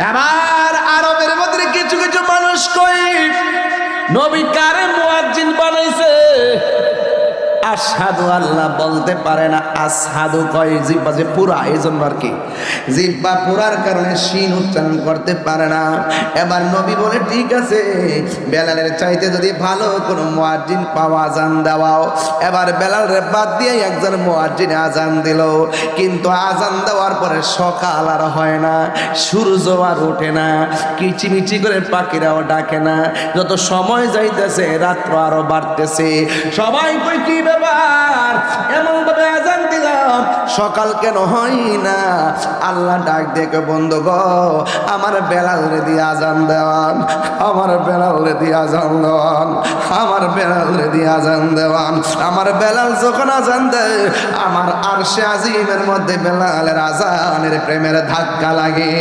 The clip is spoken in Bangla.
আবার আরবের মধ্যে কিছু কিছু মানুষ কই নবী কারে মুয়াজ্জিন বানাইছে, আশহাদু আল্লাহ বলতে পারে না, আশহাদু কয়, জিহ্বা যে পুরা, এই জন্য আর কি জিহ্বা পুরার কারণে শিন উচ্চারণ করতে পারে না। এবার নবী বলে ঠিক আছে, বেলালের চাইতে যদি ভালো কোনো মুয়াজ্জিন পাওয়া আজান দেওয়াও। এবার বেলালের বাদ দিয়ে একজন মুয়াজ্জিন আজান দিল, কিন্তু আজান দেওয়ার পরে সকাল আর হয় না, সূর্য আর ওঠে না, কিচিমিচি করে পাখিরাও ডাকে না, যত সময় যাইতেছে রাত্র আরো বাড়তেছে। সবাই কই কি ব্যাপার, এমন ভাবে আজান দিলাম সকাল কেন হয় না? আল্লাহ ডাক দেখে, বন্ধু গো, আমার বেলাল রে দিয়ে আজান দেওয়ান, আমার বেলাল রে দিয়ে আজান দেওয়ান, আমার বেলাল রে দিয়ে আজান দেওয়ান। আমার বেলাল যখন আজান দেয়, আমার আরশে আজিমের মধ্যে বেলালের আজানের প্রেমের ধাক্কা লাগে।